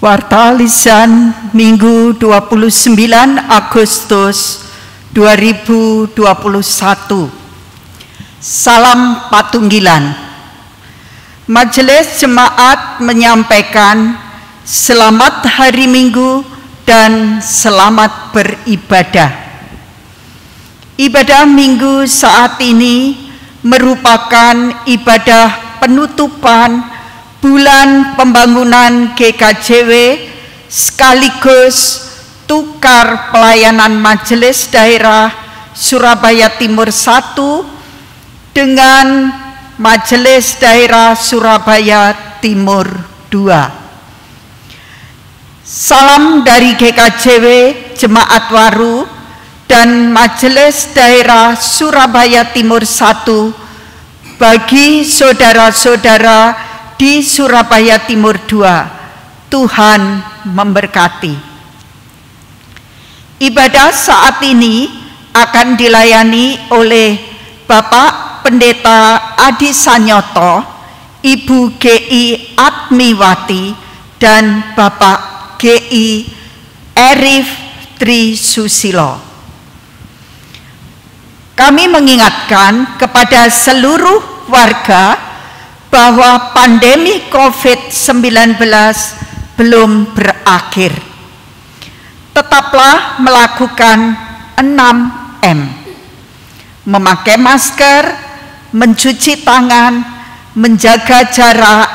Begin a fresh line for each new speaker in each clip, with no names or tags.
Warta Lisan Minggu 29 Agustus 2021. Salam Patunggilan. Majelis Jemaat menyampaikan selamat hari Minggu dan selamat beribadah. Ibadah Minggu saat ini merupakan ibadah penutupan bulan pembangunan GKJW sekaligus tukar pelayanan Majelis Daerah Surabaya Timur 1 dengan Majelis Daerah Surabaya Timur 2. Salam dari GKJW Jemaat Waru dan Majelis Daerah Surabaya Timur 1 bagi saudara-saudara di Surabaya Timur 2. Tuhan memberkati. Ibadah saat ini akan dilayani oleh Bapak Pendeta Adi Sanyoto, Ibu GI Atmiwati, dan Bapak GI Erif Tri Susilo. Kami mengingatkan kepada seluruh warga bahwa pandemi COVID-19 belum berakhir. Tetaplah melakukan 6M. Memakai masker, mencuci tangan, menjaga jarak,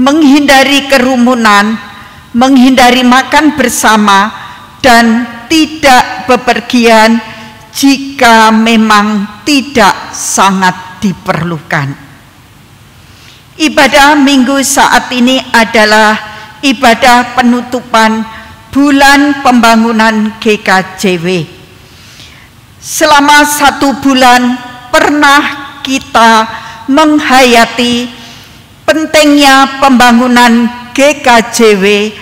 menghindari kerumunan, menghindari makan bersama, dan tidak bepergian jika memang tidak sangat diperlukan. Ibadah Minggu saat ini adalah ibadah penutupan bulan pembangunan GKJW. Selama 1 bulan pernah kita menghayati pentingnya pembangunan GKJW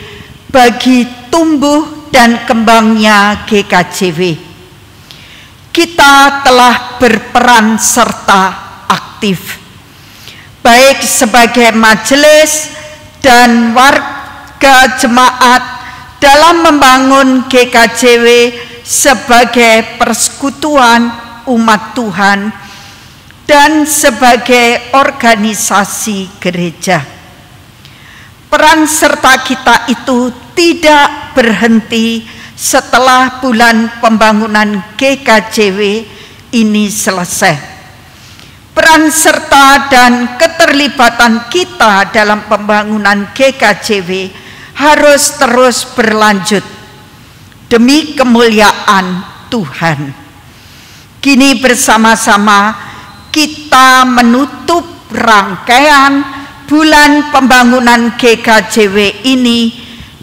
bagi tumbuh dan kembangnya GKJW. Kita telah berperan serta aktif, baik sebagai majelis dan warga jemaat dalam membangun GKJW sebagai persekutuan umat Tuhan dan sebagai organisasi gereja. Peran serta kita itu tidak berhenti setelah bulan pembangunan GKJW ini selesai. Peran serta dan keterlibatan kita dalam pembangunan GKJW harus terus berlanjut demi kemuliaan Tuhan. Kini bersama-sama kita menutup rangkaian bulan pembangunan GKJW ini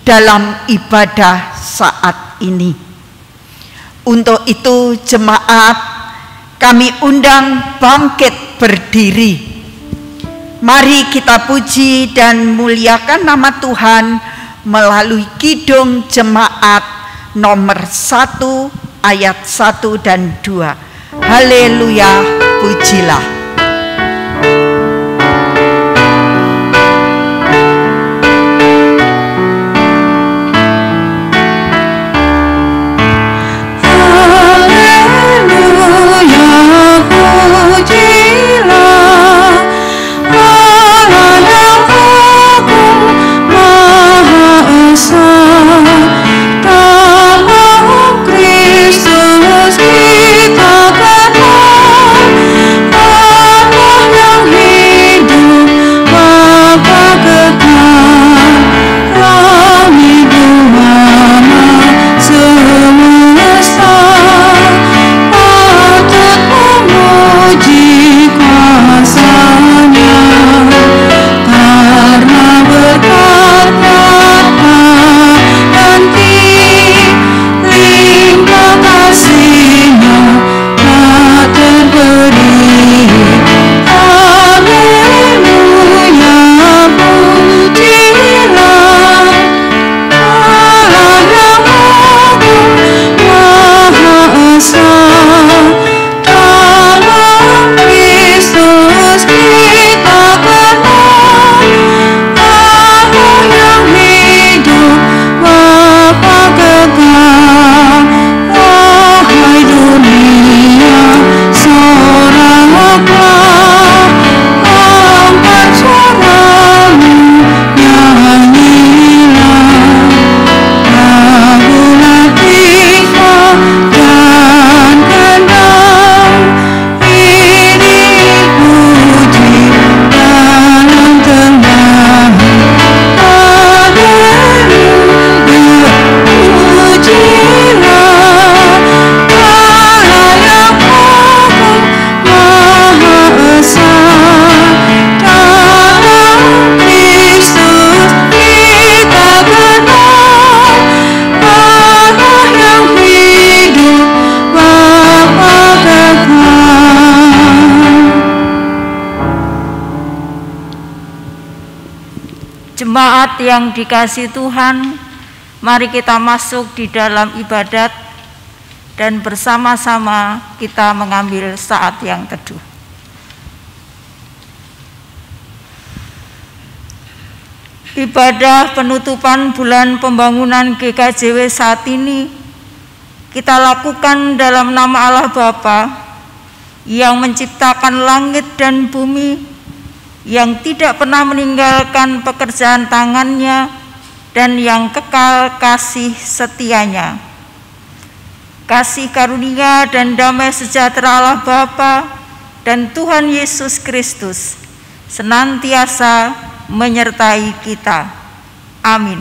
dalam ibadah saat ini. Untuk itu jemaat, kami undang bangkit berdiri. Mari kita puji dan muliakan nama Tuhan melalui kidung jemaat nomor 1 ayat 1 dan 2. Haleluya, pujilah.
Kristus kita kenal. Jemaat yang dikasihi Tuhan, mari kita masuk di dalam ibadat dan bersama-sama kita mengambil saat yang teduh. Ibadah penutupan bulan pembangunan GKJW saat ini kita lakukan dalam nama Allah Bapa yang menciptakan langit dan bumi, yang tidak pernah meninggalkan pekerjaan tangannya, dan yang kekal kasih setianya. Kasih karunia dan damai sejahtera Allah Bapa dan Tuhan Yesus Kristus senantiasa menyertai kita. Amin.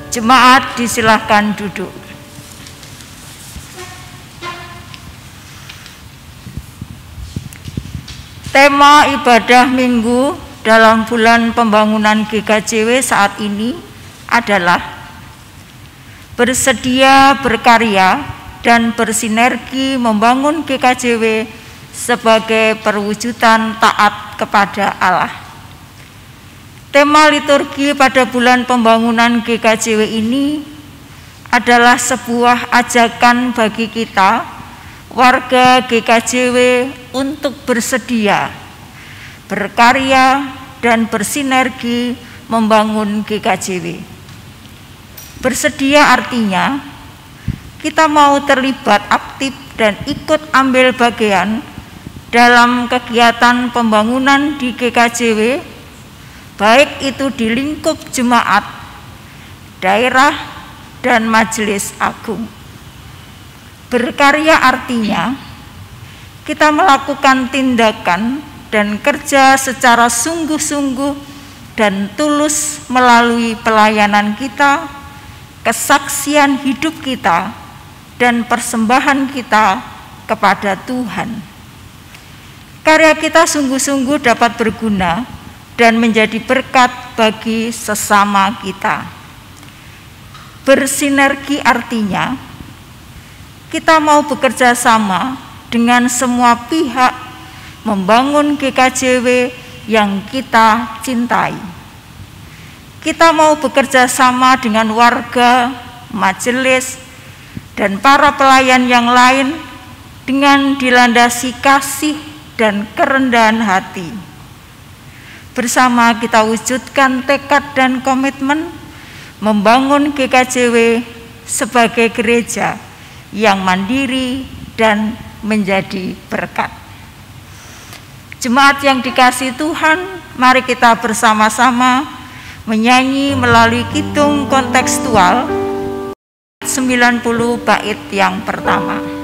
Jemaat disilahkan duduk. Tema ibadah minggu dalam bulan pembangunan GKJW saat ini adalah bersedia berkarya dan bersinergi membangun GKJW sebagai perwujudan taat kepada Allah. Tema liturgi pada bulan pembangunan GKJW ini adalah sebuah ajakan bagi kita, warga GKJW, untuk bersedia, berkarya, dan bersinergi membangun GKJW. Bersedia artinya kita mau terlibat aktif dan ikut ambil bagian dalam kegiatan pembangunan di GKJW, baik itu di lingkup jemaat, daerah, dan majelis agung. Berkarya artinya kita melakukan tindakan dan kerja secara sungguh-sungguh dan tulus melalui pelayanan kita, kesaksian hidup kita, dan persembahan kita kepada Tuhan. Karya kita sungguh-sungguh dapat berguna dan menjadi berkat bagi sesama kita. Bersinergi artinya kita mau bekerja sama dengan semua pihak membangun GKJW yang kita cintai. Kita mau bekerja sama dengan warga, majelis, dan para pelayan yang lain dengan dilandasi kasih dan kerendahan hati. Bersama kita wujudkan tekad dan komitmen membangun GKJW sebagai gereja yang mandiri dan menjadi berkat. Jemaat yang dikasihi Tuhan, mari kita bersama-sama menyanyi melalui kidung kontekstual 90 bait yang pertama.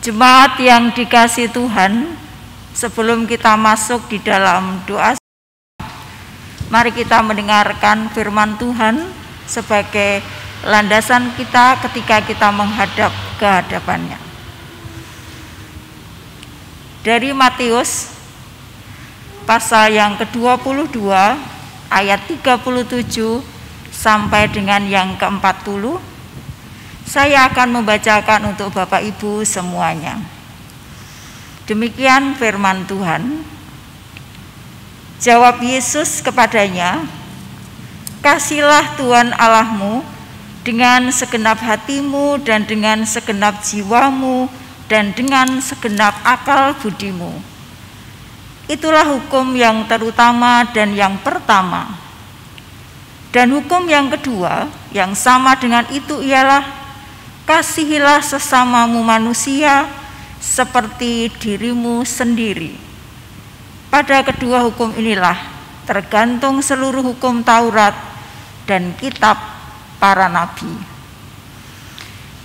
Jemaat yang dikasihi Tuhan, sebelum kita masuk di dalam doa, mari kita mendengarkan firman Tuhan sebagai landasan kita ketika kita menghadap ke hadapannya. dari Matius pasal yang ke-22 ayat 37 sampai dengan yang ke-40. Saya akan membacakan untuk Bapak Ibu semuanya. Demikian firman Tuhan. Jawab Yesus kepadanya, "Kasihilah Tuhan Allahmu dengan segenap hatimu dan dengan segenap jiwamu dan dengan segenap akal budimu. Itulah hukum yang terutama dan yang pertama. Dan hukum yang kedua yang sama dengan itu ialah, kasihilah sesamamu manusia seperti dirimu sendiri. Pada kedua hukum inilah tergantung seluruh hukum Taurat dan kitab para nabi."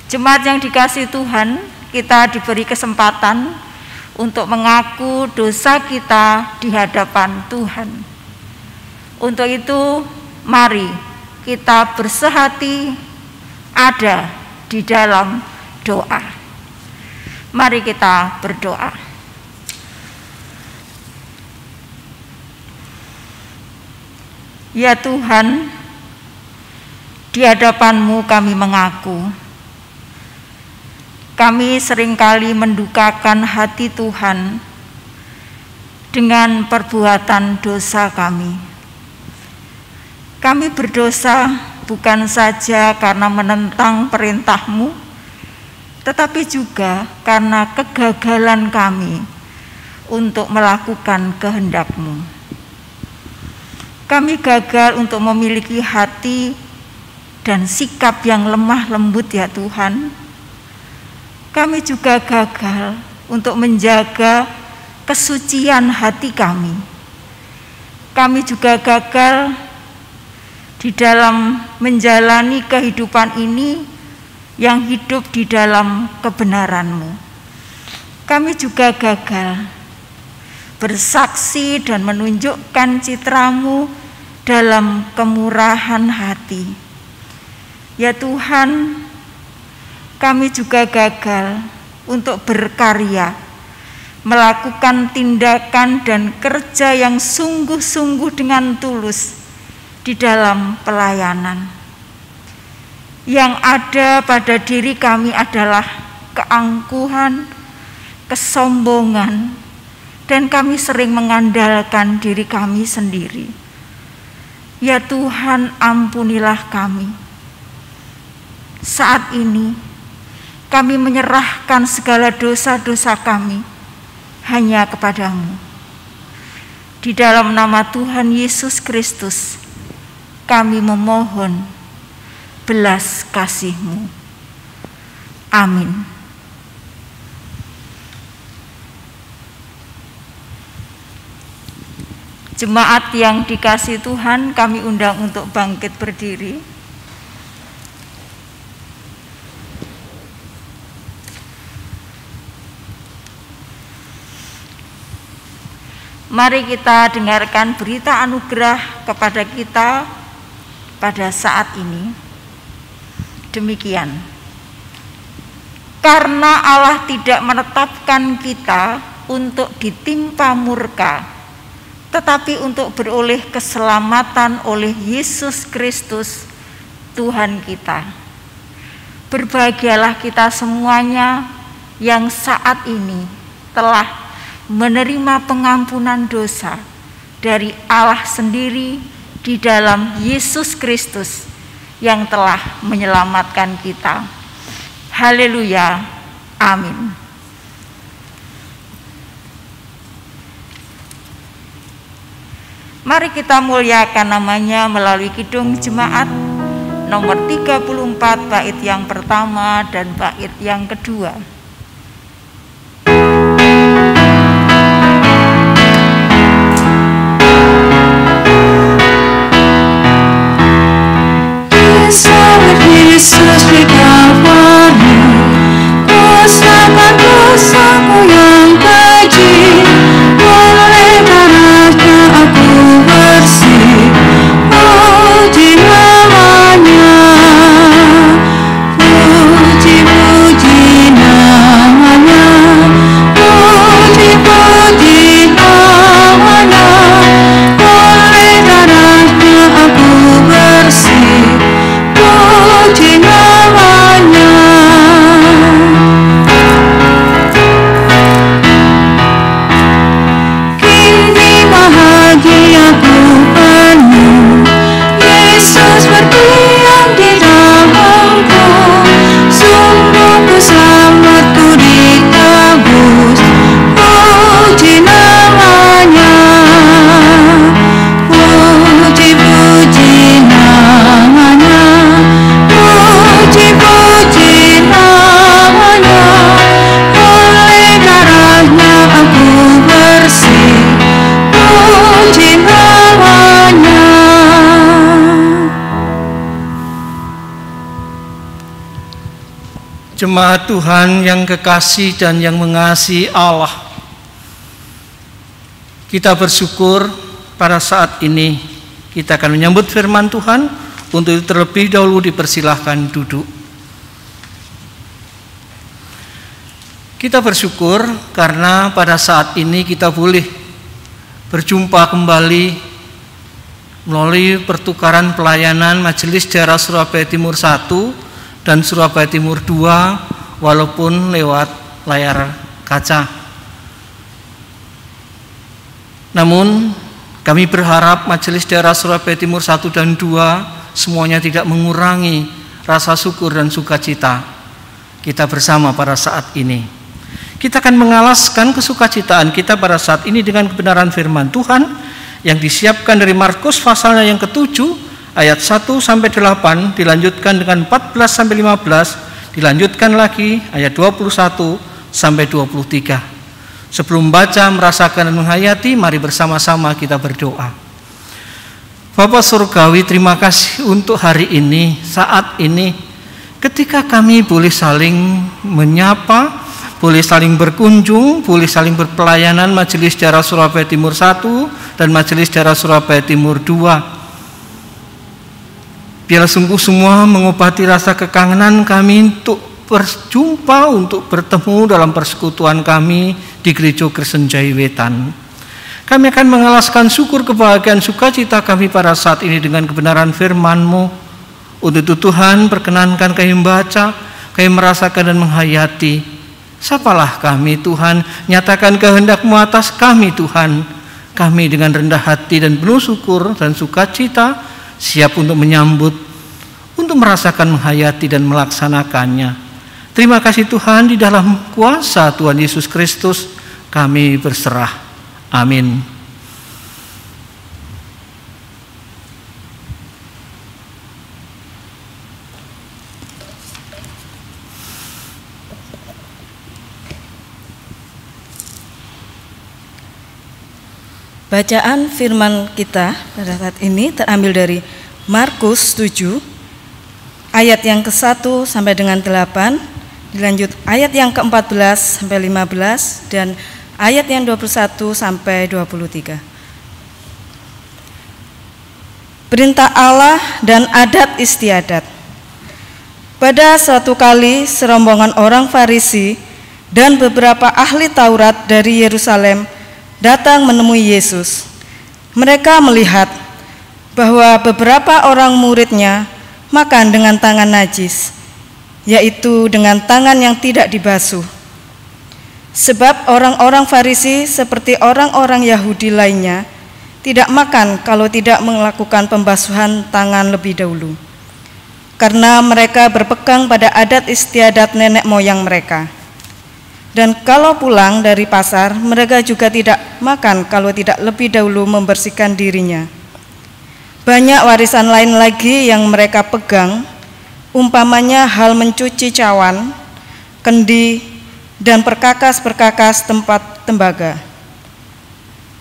Jemaat yang dikasihi Tuhan, kita diberi kesempatan untuk mengaku dosa kita di hadapan Tuhan. Untuk itu, mari kita bersehati ada di dalam doa. Mari kita berdoa. Ya Tuhan, di hadapan-Mu kami mengaku, kami seringkali mendukakan hati Tuhan dengan perbuatan dosa kami. Kami berdosa bukan saja karena menentang perintah-Mu, tetapi juga karena kegagalan kami untuk melakukan kehendak-Mu. Kami gagal untuk memiliki hati dan sikap yang lemah lembut ya Tuhan. Kami juga gagal untuk menjaga kesucian hati kami. Kami juga gagal di dalam menjalani kehidupan ini yang hidup di dalam kebenaran-Mu. Kami juga gagal bersaksi dan menunjukkan citra-Mu dalam kemurahan hati. Ya Tuhan, kami juga gagal untuk berkarya, melakukan tindakan dan kerja yang sungguh-sungguh dengan tulus di dalam pelayanan. Yang ada pada diri kami adalah keangkuhan, kesombongan, dan kami sering mengandalkan diri kami sendiri. Ya Tuhan, ampunilah kami. Saat ini kami menyerahkan segala dosa-dosa kami hanya kepada-Mu. Di dalam nama Tuhan Yesus Kristus, kami memohon belas kasih-Mu. Amin. Jemaat yang dikasihi Tuhan, kami undang untuk bangkit berdiri. Mari kita dengarkan berita anugerah kepada kita pada saat ini. Demikian. Karena Allah tidak menetapkan kita untuk ditimpa murka, tetapi untuk beroleh keselamatan oleh Yesus Kristus Tuhan kita. Berbahagialah kita semuanya yang saat ini telah menerima pengampunan dosa dari Allah sendiri di dalam Yesus Kristus yang telah menyelamatkan kita. Haleluya. Amin. Mari kita muliakan namanya melalui kidung jemaat nomor 34 bait yang pertama dan bait yang kedua.
Yesus di Kalvari, dosakan dosaku yang keji, oleh darahnya aku bersih. Puji namanya, puji-puji namanya.
Jemaat Tuhan yang kekasih dan yang mengasihi Allah, kita bersyukur pada saat ini kita akan menyambut firman Tuhan. Untuk itu terlebih dahulu dipersilahkan duduk. Kita bersyukur karena pada saat ini kita boleh berjumpa kembali melalui pertukaran pelayanan Majelis Daerah Surabaya Timur 1 dan Surabaya Timur 2, walaupun lewat layar kaca. Namun kami berharap Majelis Daerah Surabaya Timur 1 dan 2 semuanya tidak mengurangi rasa syukur dan sukacita kita bersama pada saat ini. Kita akan mengalaskan kesukacitaan kita pada saat ini dengan kebenaran firman Tuhan yang disiapkan dari Markus pasalnya yang ke-7 ayat 1-8, dilanjutkan dengan 14-15, dilanjutkan lagi ayat 21-23. Sebelum baca, merasakan dan menghayati, mari bersama-sama kita berdoa. Bapa Surgawi, terima kasih untuk hari ini, saat ini, ketika kami boleh saling menyapa, boleh saling berkunjung, boleh saling berpelayanan Majelis Daerah Surabaya Timur 1 dan Majelis Daerah Surabaya Timur 2. Biarlah sungguh semua mengobati rasa kekangenan kami untuk berjumpa, untuk bertemu dalam persekutuan kami di Gereja Kristen Jaiwetan. Kami akan mengalaskan syukur, kebahagiaan, sukacita kami pada saat ini dengan kebenaran firman-Mu. Untuk itu Tuhan, perkenankan kami membaca, kami merasakan dan menghayati. Sapalah kami Tuhan, nyatakan kehendak-Mu atas kami Tuhan. Kami dengan rendah hati dan penuh syukur dan sukacita siap untuk menyambut, untuk merasakan, menghayati dan melaksanakannya. Terima kasih Tuhan, di dalam kuasa Tuhan Yesus Kristus kami berserah. Amin.
Bacaan firman kita pada saat ini terambil dari Markus 7 ayat yang ke-1 sampai dengan 8, dilanjut ayat yang ke-14 sampai 15 dan ayat yang 21 sampai 23. Perintah Allah dan adat istiadat. Pada suatu kali serombongan orang Farisi dan beberapa ahli Taurat dari Yerusalem datang menemui Yesus. Mereka melihat bahwa beberapa orang muridnya makan dengan tangan najis, yaitu dengan tangan yang tidak dibasuh. Sebab orang-orang Farisi seperti orang-orang Yahudi lainnya tidak makan kalau tidak melakukan pembasuhan tangan lebih dahulu, karena mereka berpegang pada adat istiadat nenek moyang mereka. Dan kalau pulang dari pasar, mereka juga tidak makan kalau tidak lebih dahulu membersihkan dirinya. Banyak warisan lain lagi yang mereka pegang, umpamanya hal mencuci cawan, kendi, dan perkakas-perkakas tempat tembaga.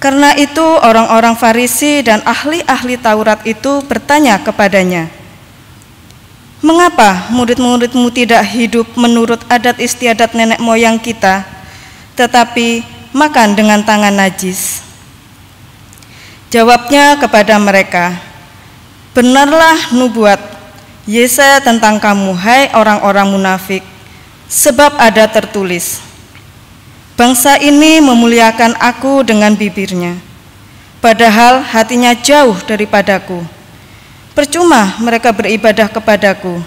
Karena itu orang-orang Farisi dan ahli-ahli Taurat itu bertanya kepadanya, "Mengapa murid-muridmu tidak hidup menurut adat istiadat nenek moyang kita, tetapi makan dengan tangan najis?" Jawabnya kepada mereka, "Benarlah nubuat Yesaya tentang kamu, hai orang-orang munafik, sebab ada tertulis, bangsa ini memuliakan aku dengan bibirnya, padahal hatinya jauh daripadaku. Percuma mereka beribadah kepadaku.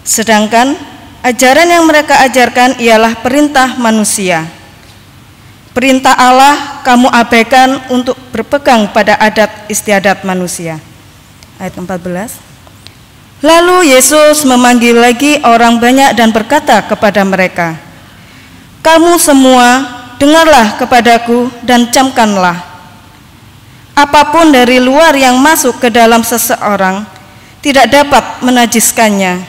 Sedangkan ajaran yang mereka ajarkan ialah perintah manusia. Perintah Allah kamu abaikan untuk berpegang pada adat istiadat manusia." Ayat 14. Lalu Yesus memanggil lagi orang banyak dan berkata kepada mereka, "Kamu semua dengarlah kepadaku dan camkanlah. Apapun dari luar yang masuk ke dalam seseorang tidak dapat menajiskannya.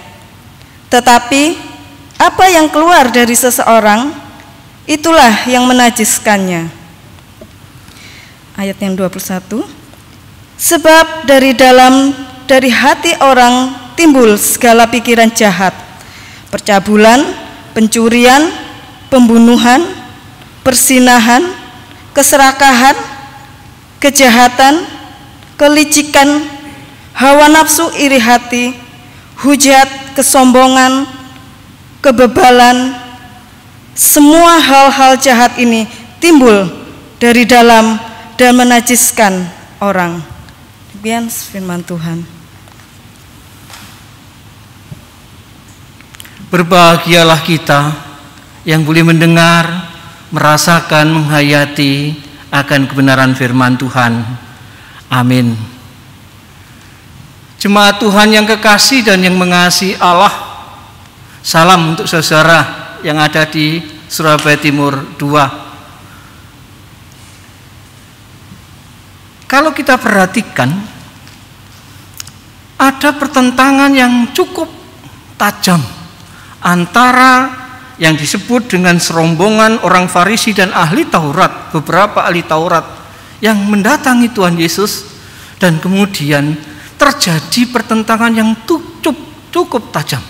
Tetapi apa yang keluar dari seseorang, itulah yang menajiskannya." Ayat yang 21. Sebab dari hati orang timbul segala pikiran jahat, percabulan, pencurian, pembunuhan, persinahan, keserakahan, kejahatan, kelicikan, hawa nafsu iri hati, hujat, kesombongan, kebebalan. Semua hal-hal jahat ini timbul dari dalam dan menajiskan orang. Demikian firman Tuhan.
Berbahagialah kita yang boleh mendengar, merasakan, menghayati akan kebenaran firman Tuhan. Amin. Jemaat Tuhan yang kekasih dan yang mengasihi Allah, salam untuk saudara yang ada di Surabaya Timur 2. Kalau kita perhatikan, ada pertentangan yang cukup tajam antara yang disebut dengan serombongan orang Farisi dan ahli Taurat, beberapa ahli Taurat yang mendatangi Tuhan Yesus, dan kemudian terjadi pertentangan yang cukup tajam.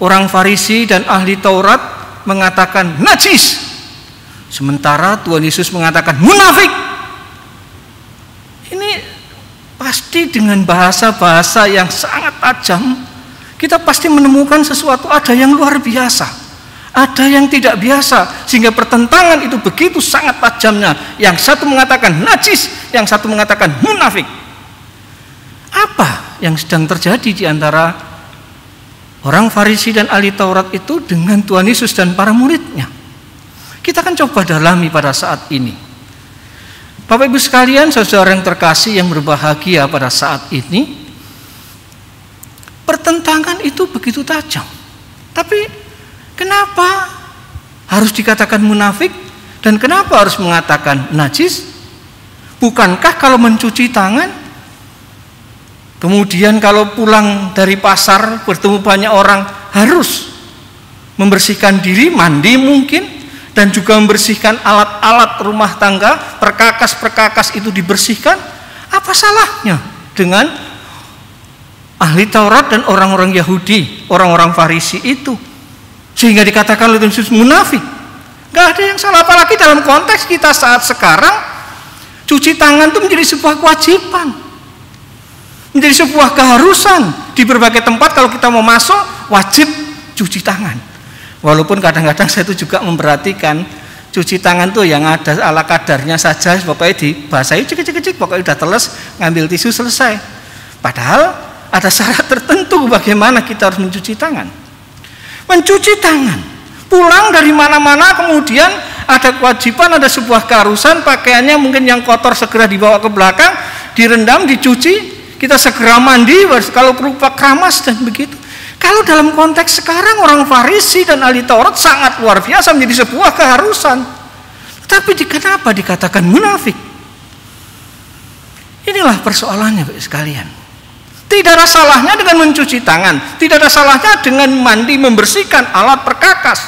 Orang Farisi dan ahli Taurat mengatakan najis, sementara Tuhan Yesus mengatakan munafik. Ini pasti dengan bahasa-bahasa yang sangat tajam. Kita pasti menemukan sesuatu, ada yang luar biasa, ada yang tidak biasa, sehingga pertentangan itu begitu sangat tajamnya. Yang satu mengatakan najis, yang satu mengatakan munafik. Apa yang sedang terjadi di antara orang Farisi dan ahli Taurat itu dengan Tuhan Yesus dan para muridnya? Kita akan coba dalami pada saat ini. Bapak Ibu sekalian, saudara yang terkasih yang berbahagia pada saat ini, pertentangan itu begitu tajam. Tapi kenapa harus dikatakan munafik dan kenapa harus mengatakan najis? Bukankah kalau mencuci tangan, kemudian kalau pulang dari pasar bertemu banyak orang harus membersihkan diri, mandi mungkin, dan juga membersihkan alat-alat rumah tangga, perkakas-perkakas itu dibersihkan? Apa salahnya dengan ahli Taurat dan orang-orang Yahudi, orang-orang Farisi itu, sehingga dikatakan oleh Yesus munafik? Gak ada yang salah, apalagi dalam konteks kita saat sekarang, cuci tangan itu menjadi sebuah kewajiban, menjadi sebuah keharusan. Di berbagai tempat kalau kita mau masuk wajib cuci tangan. Walaupun kadang-kadang saya itu juga memperhatikan cuci tangan tuh yang ada ala kadarnya saja, pokoknya dibasahi cek-cek, pokoknya udah teles, ngambil tisu selesai. Padahal ada syarat tertentu bagaimana kita harus mencuci tangan. Mencuci tangan, pulang dari mana-mana kemudian ada kewajiban, ada sebuah keharusan, pakaiannya mungkin yang kotor segera dibawa ke belakang, direndam, dicuci, kita segera mandi, kalau perlu keramas dan begitu. Kalau dalam konteks sekarang orang Farisi dan ahli Taurat sangat luar biasa, menjadi sebuah keharusan. Tapi kenapa dikatakan munafik? Inilah persoalannya Bapak sekalian. Tidak ada salahnya dengan mencuci tangan, tidak ada salahnya dengan mandi, membersihkan alat perkakas.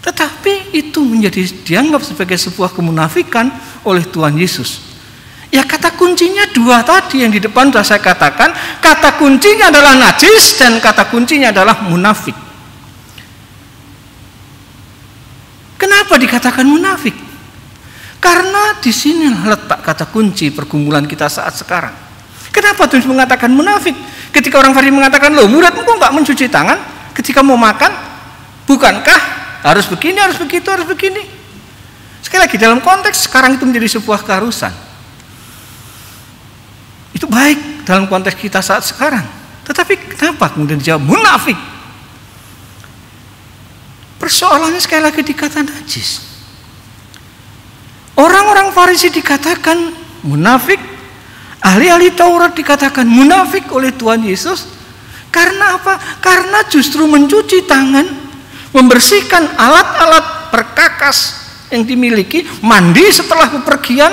Tetapi itu menjadi dianggap sebagai sebuah kemunafikan oleh Tuhan Yesus. Ya, kata kuncinya dua tadi yang di depan sudah saya katakan. Kata kuncinya adalah najis dan kata kuncinya adalah munafik. Kenapa dikatakan munafik? Karena di sini letak kata kunci pergumulan kita saat sekarang. Kenapa Tuhan mengatakan munafik? Ketika orang Farisi mengatakan, loh muridmu kok nggak mencuci tangan ketika mau makan? Bukankah harus begini, harus begitu, harus begini? Sekali lagi, dalam konteks sekarang itu menjadi sebuah keharusan. Itu baik dalam konteks kita saat sekarang. Tetapi kenapa kemudian dijawab munafik? Persoalannya sekali lagi dikata najis. Orang-orang Farisi dikatakan munafik, ahli-ahli Taurat dikatakan munafik oleh Tuhan Yesus. Karena apa? Karena justru mencuci tangan, membersihkan alat-alat perkakas yang dimiliki, mandi setelah bepergian,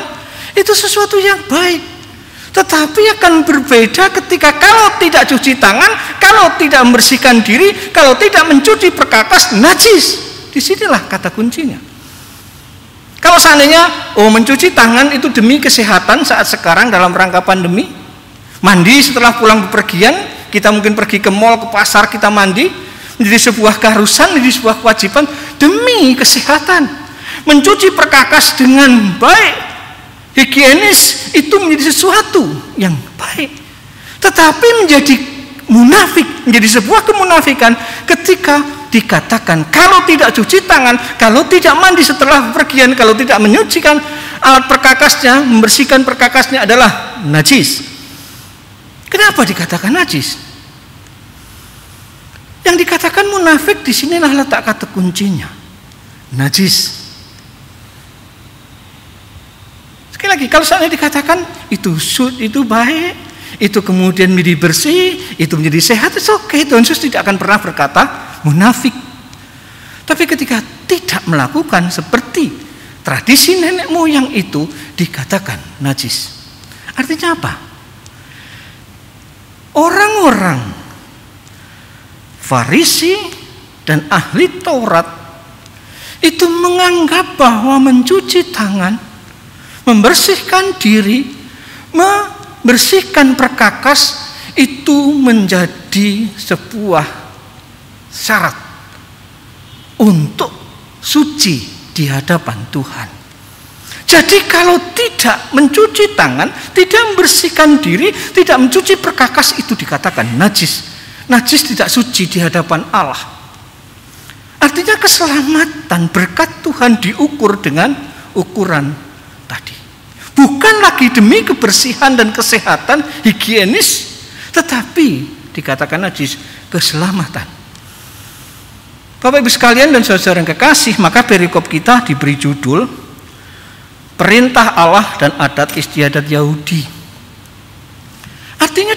itu sesuatu yang baik. Tetapi akan berbeda ketika kalau tidak cuci tangan, kalau tidak membersihkan diri, kalau tidak mencuci perkakas, najis. Disinilah kata kuncinya. Kalau seandainya mencuci tangan itu demi kesehatan saat sekarang dalam rangka pandemi, mandi setelah pulang bepergian Kita mungkin pergi ke mall, ke pasar, kita mandi, menjadi sebuah keharusan, menjadi sebuah kewajiban demi kesehatan. Mencuci perkakas dengan baik, higienis, itu menjadi sesuatu yang baik. Tetapi menjadi munafik, menjadi sebuah kemunafikan ketika dikatakan kalau tidak cuci tangan, kalau tidak mandi setelah bepergian, kalau tidak menyucikan alat perkakasnya, membersihkan perkakasnya adalah najis. Kenapa dikatakan najis? Yang dikatakan munafik di sinilah letak kata kuncinya. Najis. Sekali lagi, kalau seandainya dikatakan itu baik, itu kemudian menjadi bersih, itu menjadi sehat, itu oke. Tuhan Yesus tidak akan pernah berkata munafik. Tapi ketika tidak melakukan seperti tradisi nenek moyang itu, dikatakan najis. Artinya apa? Orang-orang Farisi dan ahli Taurat itu menganggap bahwa mencuci tangan, membersihkan diri, membersihkan perkakas itu menjadi sebuah syarat untuk suci di hadapan Tuhan. Jadi kalau tidak mencuci tangan, tidak membersihkan diri, tidak mencuci perkakas, itu dikatakan najis. Najis, tidak suci di hadapan Allah. Artinya keselamatan berkat Tuhan diukur dengan ukuran tadi. Bukan lagi demi kebersihan dan kesehatan higienis, tetapi dikatakan najis, keselamatan. Bapak Ibu sekalian dan saudara yang kekasih, maka perikop kita diberi judul Perintah Allah dan Adat Istiadat Yahudi. Artinya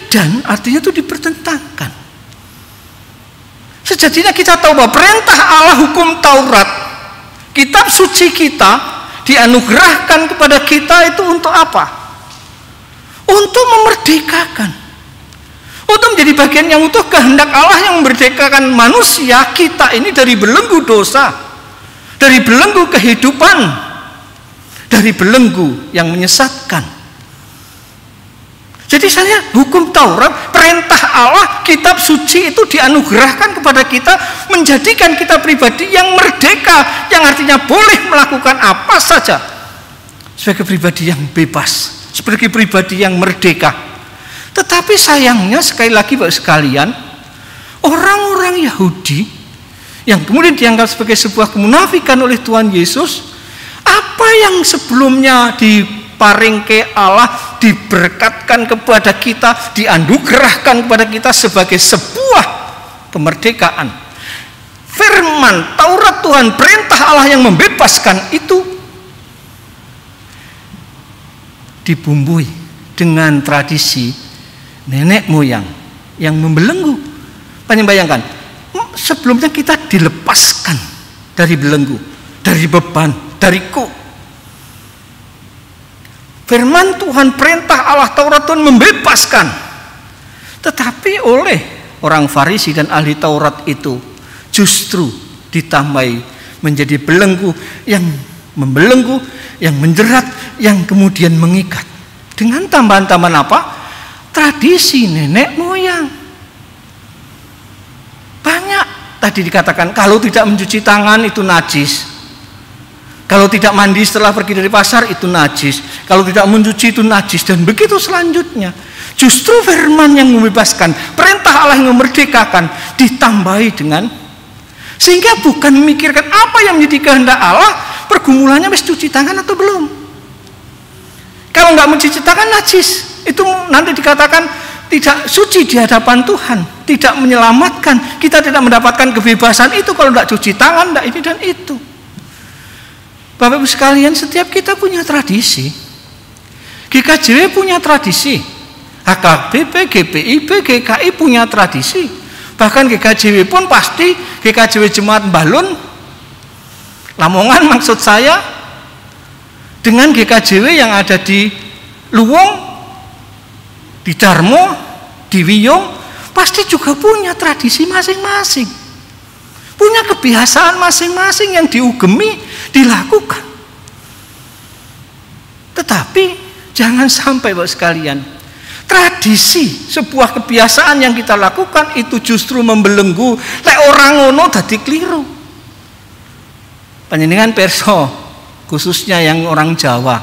itu dipertentangkan. Sejatinya kita tahu bahwa perintah Allah, hukum Taurat, kitab suci kita dianugerahkan kepada kita itu untuk apa? Untuk memerdekakan, untuk menjadi bagian yang utuh kehendak Allah yang memerdekakan manusia kita ini dari belenggu dosa, dari belenggu kehidupan, dari belenggu yang menyesatkan. Jadi saya hukum Taurat, perintah Allah, kitab suci itu dianugerahkan kepada kita, menjadikan kita pribadi yang merdeka, yang artinya boleh melakukan apa saja sebagai pribadi yang bebas, sebagai pribadi yang merdeka. Tetapi sayangnya sekali lagi Bapak sekalian, orang-orang Yahudi yang kemudian dianggap sebagai sebuah kemunafikan oleh Tuhan Yesus, apa yang sebelumnya diparingke Allah, diberkatkan kepada kita, dianugerahkan kepada kita sebagai sebuah kemerdekaan. Firman Taurat Tuhan, perintah Allah yang membebaskan itu dibumbui dengan tradisi nenek moyang yang membelenggu. Bayangkan, sebelumnya kita dilepaskan dari belenggu, dari beban, dari firman Tuhan, perintah Allah, Taurat Tuhan membebaskan. Tetapi oleh orang Farisi dan ahli Taurat itu justru ditambahi menjadi belenggu, yang membelenggu, yang menjerat, yang kemudian mengikat. Dengan tambahan-tambahan apa? Tradisi nenek moyang. Banyak tadi dikatakan kalau tidak mencuci tangan itu najis. Kalau tidak mandi setelah pergi dari pasar itu najis. Kalau tidak mencuci itu najis. Dan begitu selanjutnya. Justru firman yang membebaskan, perintah Allah yang memerdekakan, ditambahi dengan, sehingga bukan memikirkan apa yang menjadi kehendak Allah, pergumulannya mesti cuci tangan atau belum. Kalau nggak mencuci tangan najis, itu nanti dikatakan tidak suci di hadapan Tuhan, tidak menyelamatkan. Kita tidak mendapatkan kebebasan itu kalau tidak cuci tangan, tidak ini dan itu. Bapak Ibu sekalian, setiap kita punya tradisi. GKJW punya tradisi, HKBP, GPIB, GKI punya tradisi. Bahkan GKJW pun pasti, GKJW Jemaat Balun Lamongan maksud saya, dengan GKJW yang ada di Luwung, di Darmo, di Wiyung, pasti juga punya tradisi masing-masing, punya kebiasaan masing-masing yang diugemi, dilakukan. Tetapi jangan sampai Bapak sekalian, Tradisi, sebuah kebiasaan yang kita lakukan itu justru membelenggu. Lek orang ngono dadi kliru. Panjenengan perso, khususnya yang orang Jawa,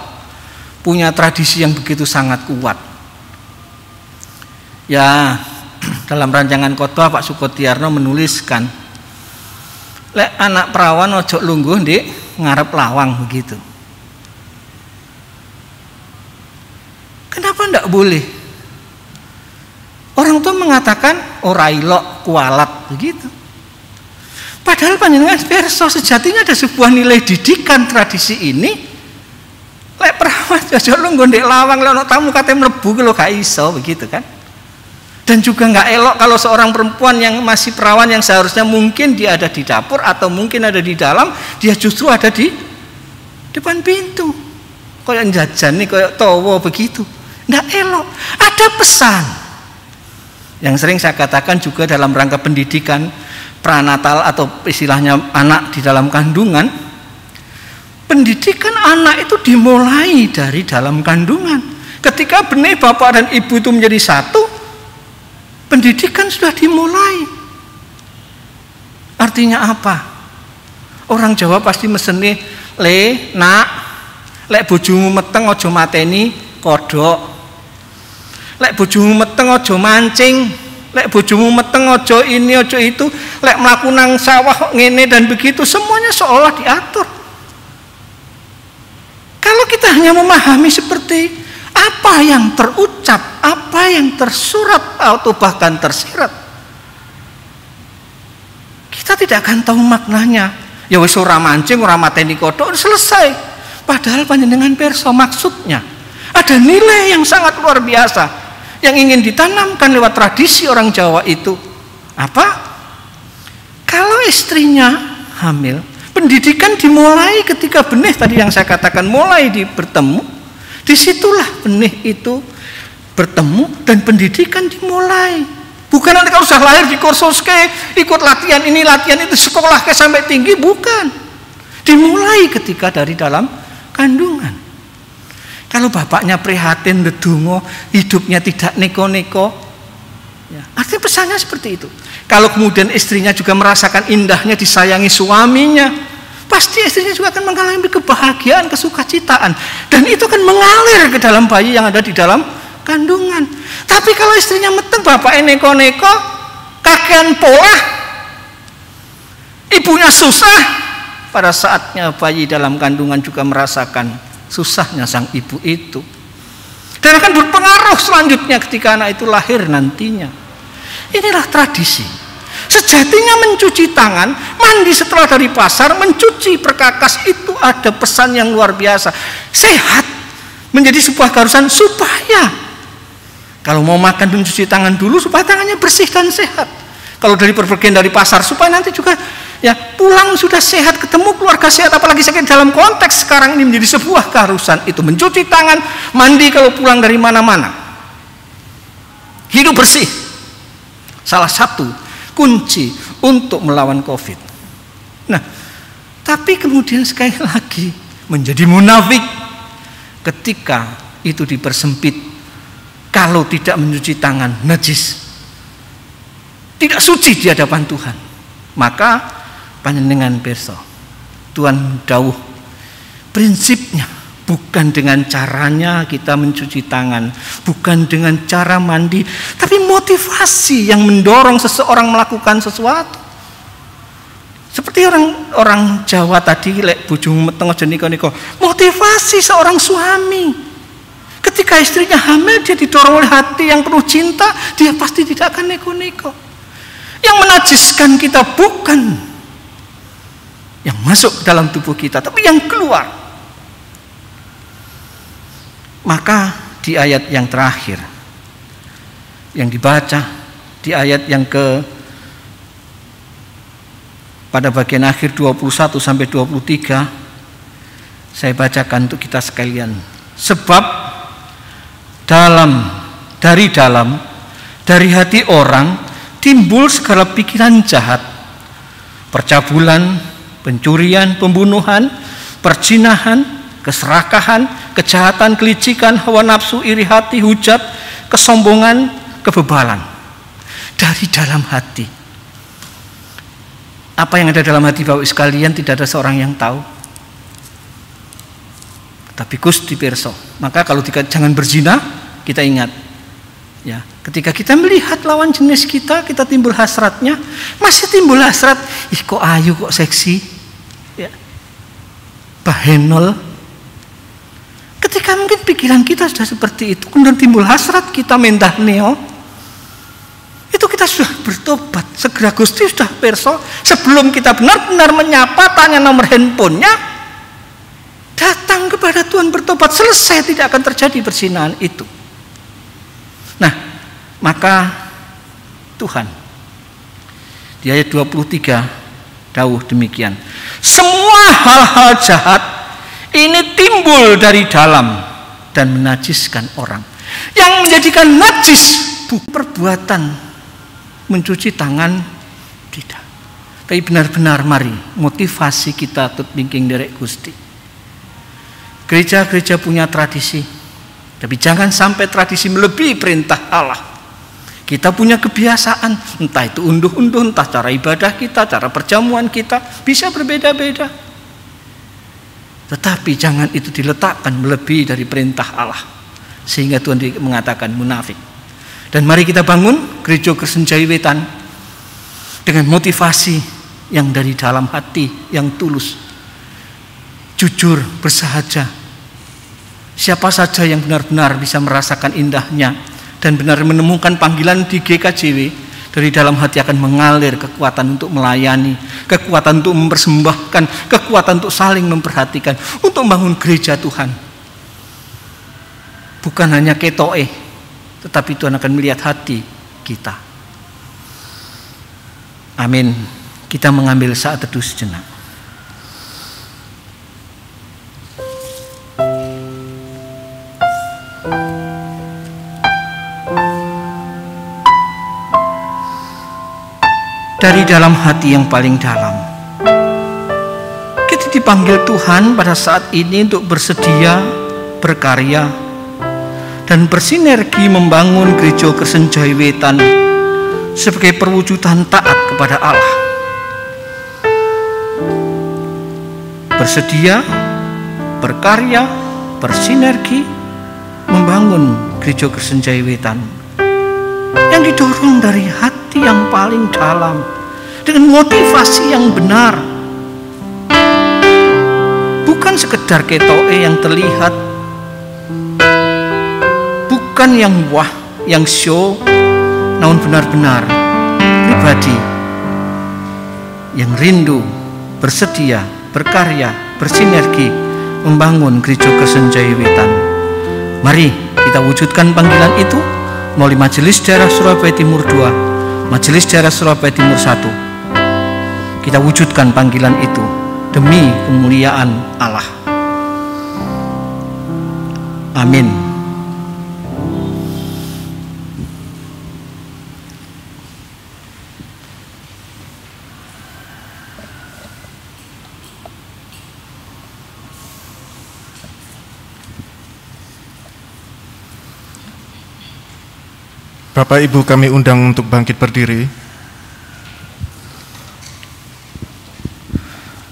punya tradisi yang begitu sangat kuat. Ya, dalam rancangan khotbah Pak Sukotiarno menuliskan, lek anak perawan ojo lungguh ndek ngarep lawang begitu. Kenapa ndak boleh? Orang tua mengatakan ora ilok kualat begitu. Padahal panjenengan perso, sejatinya ada sebuah nilai didikan tradisi ini. Lek perawan ojo lungguh ndek lawang, lek ono tamu kate mlebu ki lho gak iso begitu kan. Dan juga nggak elok kalau seorang perempuan yang masih perawan yang seharusnya mungkin dia ada di dapur atau mungkin ada di dalam, dia justru ada di depan pintu. Kayak jajan nih, kayak towo begitu. Nggak elok. Ada pesan yang sering saya katakan juga dalam rangka pendidikan pranatal atau istilahnya anak di dalam kandungan. Pendidikan anak itu dimulai dari dalam kandungan. Ketika benih bapak dan ibu itu menjadi satu, pendidikan sudah dimulai. Artinya apa? Orang Jawa pasti meseni, le, nak, lek bojomu meteng aja mateni kodhok. Lek bojomu meteng aja mancing, lek bojomu meteng aja ini aja itu, lek mlaku nang sawah ngene dan begitu, semuanya seolah diatur. Kalau kita hanya memahami seperti apa yang terucap, apa yang tersurat atau bahkan tersirat, kita tidak akan tahu maknanya. Ya wis ora mancing, ora mateni kodhok, selesai. Padahal panjenengan perso maksudnya ada nilai yang sangat luar biasa yang ingin ditanamkan lewat tradisi orang Jawa itu. Apa? Kalau istrinya hamil, pendidikan dimulai ketika benih tadi yang saya katakan mulai bertemu. Disitulah benih itu bertemu dan pendidikan dimulai. Bukan nanti kalau sudah lahir di kursuske, ikut latihan ini latihan itu, sekolah ke sampai tinggi, bukan. Dimulai ketika dari dalam kandungan. Kalau bapaknya prihatin, ndedonga, hidupnya tidak neko-neko, ya, artinya pesannya seperti itu. Kalau kemudian istrinya juga merasakan indahnya disayangi suaminya, pasti istrinya juga akan mengalami kebahagiaan, kesukacitaan, dan itu akan mengalir ke dalam bayi yang ada di dalam kandungan. Tapi kalau istrinya meteng, bapaknya neko-neko, kakean pola, ibunya susah, pada saatnya bayi dalam kandungan juga merasakan susahnya sang ibu itu, dan akan berpengaruh selanjutnya ketika anak itu lahir nantinya. Inilah tradisi. Sejatinya mencuci tangan, mandi setelah dari pasar, mencuci perkakas itu ada pesan yang luar biasa. Sehat menjadi sebuah keharusan supaya kalau mau makan mencuci tangan dulu supaya tangannya bersih dan sehat. Kalau dari perpergian dari pasar supaya nanti juga ya pulang sudah sehat, ketemu keluarga sehat. Apalagi sakit dalam konteks sekarang ini menjadi sebuah keharusan itu mencuci tangan, mandi kalau pulang dari mana-mana. Hidup bersih. Salah satu kunci untuk melawan COVID. Nah, tapi kemudian sekali lagi menjadi munafik ketika itu dipersempit. Kalau tidak mencuci tangan, najis, tidak suci di hadapan Tuhan. Maka panjenengan pirsa, Tuhan dawuh prinsipnya bukan dengan caranya kita mencuci tangan, bukan dengan cara mandi, tapi motivasi yang mendorong seseorang melakukan sesuatu. Seperti orang Jawa tadi, lek bojomu meteng aja niko-niko. Motivasi seorang suami ketika istrinya hamil, dia didorong oleh hati yang penuh cinta, dia pasti tidak akan neko-neko. Yang menajiskan kita bukan yang masuk ke dalam tubuh kita, tapi yang keluar. Maka di ayat yang terakhir yang dibaca, di ayat yang pada bagian akhir 21 sampai 23, saya bacakan untuk kita sekalian. Sebab dari hati orang timbul segala pikiran jahat, percabulan, pencurian, pembunuhan, perzinahan, keserakahan, kejahatan, kelicikan, hawa nafsu, iri hati, hujat, kesombongan, kebebalan. Dari dalam hati. Apa yang ada dalam hati Bapak sekalian tidak ada seorang yang tahu. Tapi Gusti pirsa. Maka kalau jangan berzina, kita ingat. Ya, ketika kita melihat lawan jenis kita timbul hasratnya, masih timbul hasrat, ih kok ayu, kok seksi, ya, bahenol. Ketika mungkin pikiran kita sudah seperti itu, kemudian timbul hasrat kita mentah neo, itu kita sudah bertobat. Segera Gusti sudah pirsa, sebelum kita benar-benar menyapa, tanya nomor handphonenya, datang kepada Tuhan bertobat, selesai, tidak akan terjadi perzinahan itu. Nah, maka Tuhan di ayat 23 dawuh demikian, semua hal-hal jahat ini timbul dari dalam dan menajiskan orang. Yang menjadikan najis perbuatan mencuci tangan tidak, tapi benar-benar mari motivasi kita tut bingking derek Gusti. Gereja-gereja punya tradisi, tapi jangan sampai tradisi melebihi perintah Allah. Kita punya kebiasaan, entah itu unduh-unduh, entah cara ibadah kita, cara perjamuan kita, bisa berbeda-beda. Tetapi jangan itu diletakkan melebihi dari perintah Allah, sehingga Tuhan mengatakan munafik. Dan mari kita bangun Gereja Kristen Jawi Wetan dengan motivasi yang dari dalam hati, yang tulus, jujur, bersahaja. Siapa saja yang benar-benar bisa merasakan indahnya dan benar menemukan panggilan di GKJW, dari dalam hati akan mengalir kekuatan untuk melayani, kekuatan untuk mempersembahkan, kekuatan untuk saling memperhatikan, untuk membangun gereja Tuhan. Bukan hanya ketoe, tetapi Tuhan akan melihat hati kita. Amin. Kita mengambil saat teduh sejenak. Dari dalam hati yang paling dalam, kita dipanggil Tuhan pada saat ini untuk bersedia, berkarya, dan bersinergi membangun Gereja Kristen Jawi Wetan sebagai perwujudan taat kepada Allah. Bersedia, berkarya, bersinergi membangun Gereja Kristen Jawi Wetan yang didorong dari hati yang paling dalam, dengan motivasi yang benar, bukan sekedar ketoe yang terlihat, bukan yang wah, yang show, namun benar-benar pribadi yang rindu, bersedia, berkarya, bersinergi membangun Gereja Kristen Jawi Wetan. Mari kita wujudkan panggilan itu melalui Majelis Daerah Surabaya Timur 2, Majelis Daerah Surabaya Timur 1. Kita wujudkan panggilan itu demi kemuliaan Allah. Amin.
Bapak Ibu kami undang untuk bangkit berdiri.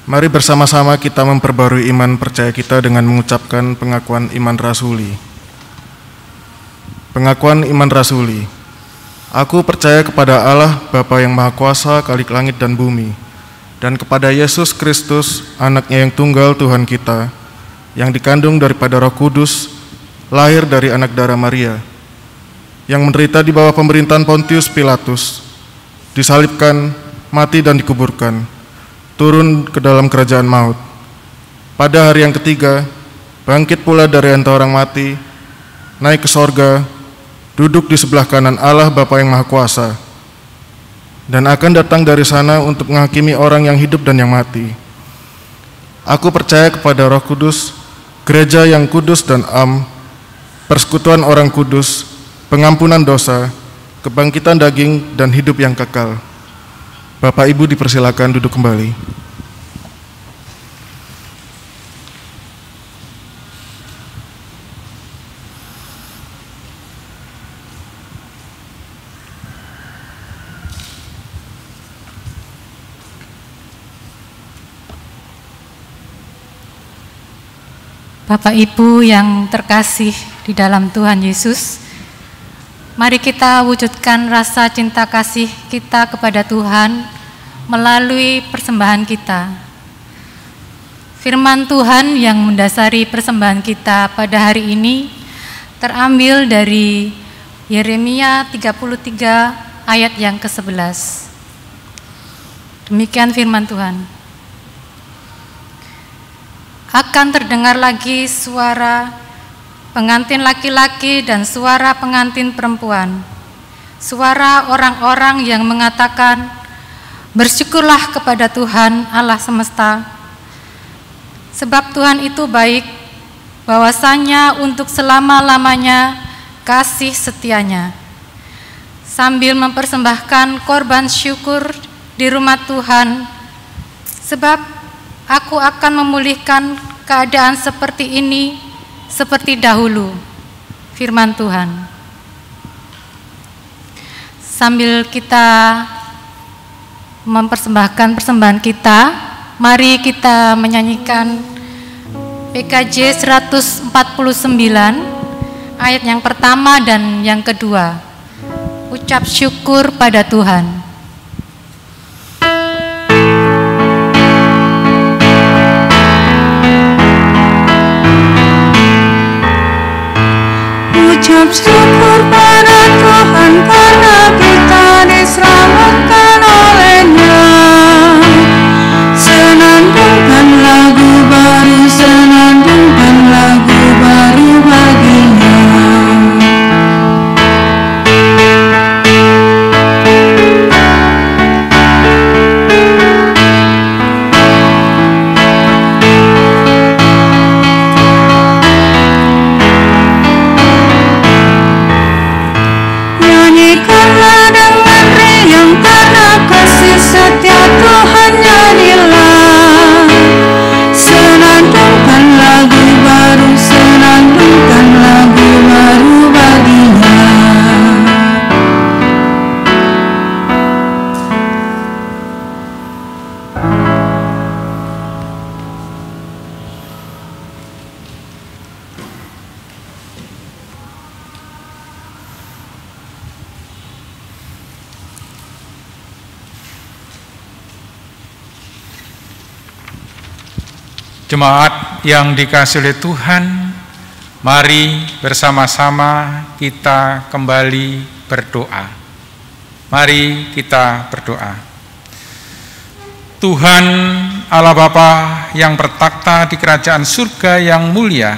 Mari bersama-sama kita memperbarui iman percaya kita dengan mengucapkan pengakuan iman rasuli. Pengakuan iman rasuli. Aku percaya kepada Allah Bapa yang Maha Kuasa, Khalik langit dan bumi, dan kepada Yesus Kristus, Anaknya yang tunggal Tuhan kita, yang dikandung daripada Roh Kudus, lahir dari anak darah Maria, yang menderita di bawah pemerintahan Pontius Pilatus, disalibkan, mati dan dikuburkan, turun ke dalam kerajaan maut. Pada hari yang ketiga, bangkit pula dari antara orang mati, naik ke sorga, duduk di sebelah kanan Allah Bapa yang Maha Kuasa, dan akan datang dari sana untuk menghakimi orang yang hidup dan yang mati. Aku percaya kepada Roh Kudus, gereja yang kudus dan am, persekutuan orang kudus, pengampunan dosa, kebangkitan daging, dan hidup yang kekal. Bapak Ibu dipersilakan duduk kembali.
Bapak Ibu yang terkasih di dalam Tuhan Yesus, mari kita wujudkan rasa cinta kasih kita kepada Tuhan melalui persembahan kita. Firman Tuhan yang mendasari persembahan kita pada hari ini terambil dari Yeremia 33 ayat yang ke-11. Demikian firman Tuhan. Akan terdengar lagi suara pengantin laki-laki dan suara pengantin perempuan, suara orang-orang yang mengatakan, "Bersyukurlah kepada Tuhan Allah semesta, sebab Tuhan itu baik, bahwasanya untuk selama-lamanya kasih setianya." Sambil mempersembahkan korban syukur di rumah Tuhan, sebab Aku akan memulihkan keadaan seperti ini seperti dahulu, firman Tuhan. Sambil kita mempersembahkan persembahan kita, mari kita menyanyikan PKJ 149 ayat yang pertama dan yang kedua. Ucap syukur pada Tuhan.
Ucap syukur pada Tuhan karena kita diselamatkan oleh-Nya. Senandungkan lagu baru, senandungkan lagu baru bagi-Nya. Nyanyikanlah dengan riang karena kasih setia Tuhan nyanyilah. Senandungkan lagu baru, senandungkan lagu baru bagi-Nya.
Jemaat yang dikasihi oleh Tuhan, mari bersama-sama kita kembali berdoa. Mari kita berdoa. Tuhan Allah Bapa yang bertakhta di kerajaan surga yang mulia,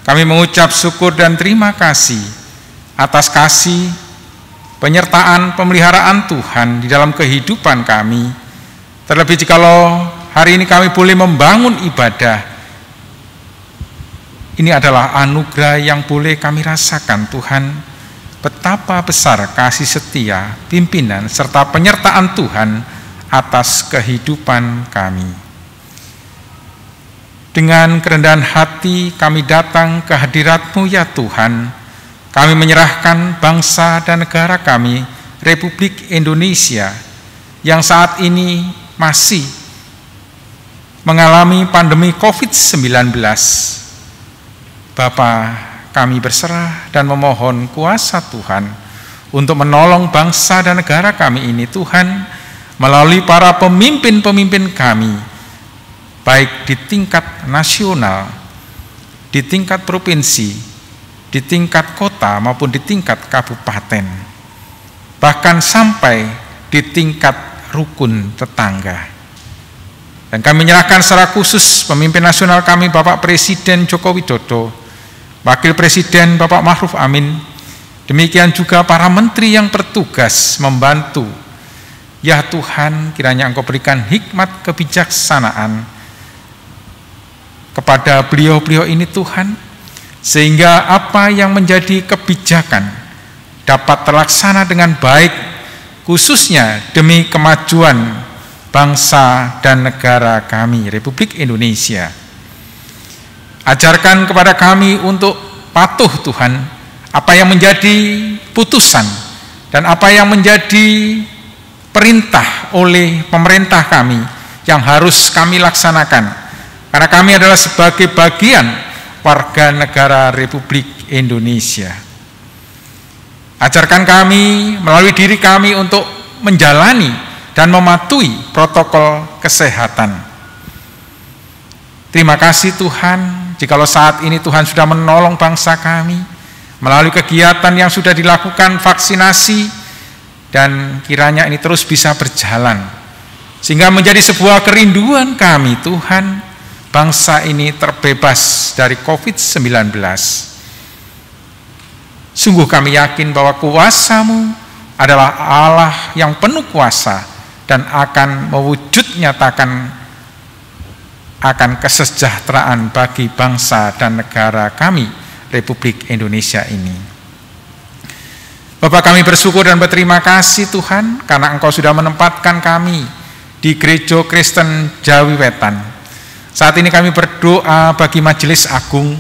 kami mengucap syukur dan terima kasih atas kasih, penyertaan, pemeliharaan Tuhan di dalam kehidupan kami. Terlebih jikalau hari ini kami boleh membangun ibadah. Ini adalah anugerah yang boleh kami rasakan Tuhan. Betapa besar kasih setia, pimpinan, serta penyertaan Tuhan atas kehidupan kami. Dengan kerendahan hati kami datang ke hadirat-Mu ya Tuhan. Kami menyerahkan bangsa dan negara kami, Republik Indonesia, yang saat ini masih mengalami pandemi COVID-19. Bapa, kami berserah dan memohon kuasa Tuhan untuk menolong bangsa dan negara kami ini Tuhan, melalui para pemimpin-pemimpin kami, baik di tingkat nasional, di tingkat provinsi, di tingkat kota maupun di tingkat kabupaten, bahkan sampai di tingkat rukun tetangga. Dan kami menyerahkan secara khusus pemimpin nasional kami Bapak Presiden Joko Widodo, Wakil Presiden Bapak Ma'ruf Amin, demikian juga para menteri yang bertugas membantu. Ya Tuhan, kiranya Engkau berikan hikmat kebijaksanaan kepada beliau-beliau ini Tuhan, sehingga apa yang menjadi kebijakan dapat terlaksana dengan baik, khususnya demi kemajuan bangsa dan negara kami, Republik Indonesia. Ajarkan kepada kami untuk patuh Tuhan, apa yang menjadi putusan dan apa yang menjadi perintah oleh pemerintah kami yang harus kami laksanakan. Karena kami adalah sebagai bagian warga negara Republik Indonesia. Ajarkan kami melalui diri kami untuk menjalani dan mematuhi protokol kesehatan. Terima kasih Tuhan, jikalau saat ini Tuhan sudah menolong bangsa kami melalui kegiatan yang sudah dilakukan vaksinasi, dan kiranya ini terus bisa berjalan sehingga menjadi sebuah kerinduan kami Tuhan, bangsa ini terbebas dari COVID-19. Sungguh kami yakin bahwa kuasa-Mu adalah Allah yang penuh kuasa dan akan mewujud nyatakan akan kesejahteraan bagi bangsa dan negara kami, Republik Indonesia ini. Bapak, kami bersyukur dan berterima kasih Tuhan karena Engkau sudah menempatkan kami di Gereja Kristen Jawi Wetan. Saat ini kami berdoa bagi Majelis Agung,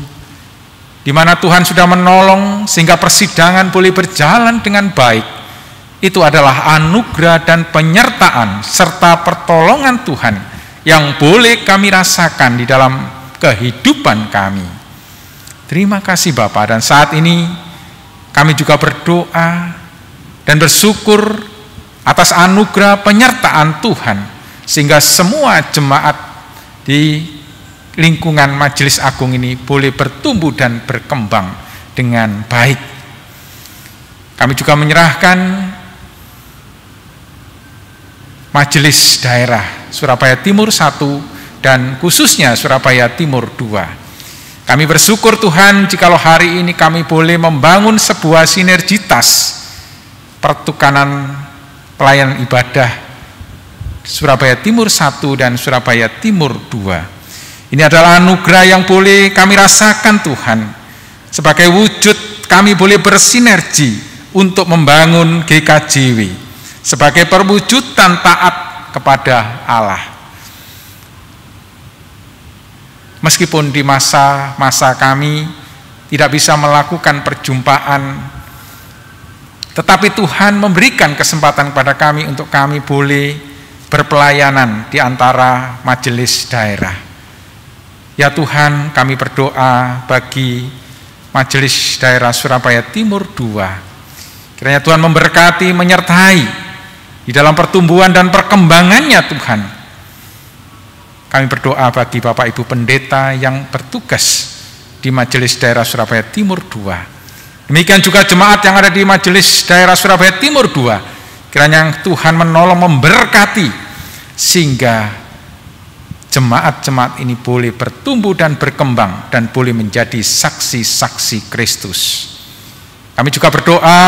di mana Tuhan sudah menolong sehingga persidangan boleh berjalan dengan baik. Itu adalah anugerah dan penyertaan serta pertolongan Tuhan yang boleh kami rasakan di dalam kehidupan kami. Terima kasih Bapa, dan saat ini kami juga berdoa dan bersyukur atas anugerah penyertaan Tuhan sehingga semua jemaat di lingkungan Majelis Agung ini boleh bertumbuh dan berkembang dengan baik. Kami juga menyerahkan Majelis Daerah Surabaya Timur 1 dan khususnya Surabaya Timur 2. Kami bersyukur Tuhan jikalau hari ini kami boleh membangun sebuah sinergitas pertukaran pelayanan ibadah Surabaya Timur 1 dan Surabaya Timur 2. Ini adalah anugerah yang boleh kami rasakan Tuhan. Sebagai wujud kami boleh bersinergi untuk membangun GKJW sebagai perwujudan taat kepada Allah. Meskipun di masa-masa kami tidak bisa melakukan perjumpaan, tetapi Tuhan memberikan kesempatan kepada kami untuk kami boleh berpelayanan di antara majelis daerah. Ya Tuhan, kami berdoa bagi Majelis Daerah Surabaya Timur 2. Kiranya Tuhan memberkati, menyertai di dalam pertumbuhan dan perkembangannya Tuhan. Kami berdoa bagi Bapak Ibu Pendeta yang bertugas di Majelis Daerah Surabaya Timur 2. Demikian juga jemaat yang ada di Majelis Daerah Surabaya Timur 2. Kiranya Tuhan menolong, memberkati, sehingga jemaat-jemaat ini boleh bertumbuh dan berkembang dan boleh menjadi saksi-saksi Kristus. Kami juga berdoa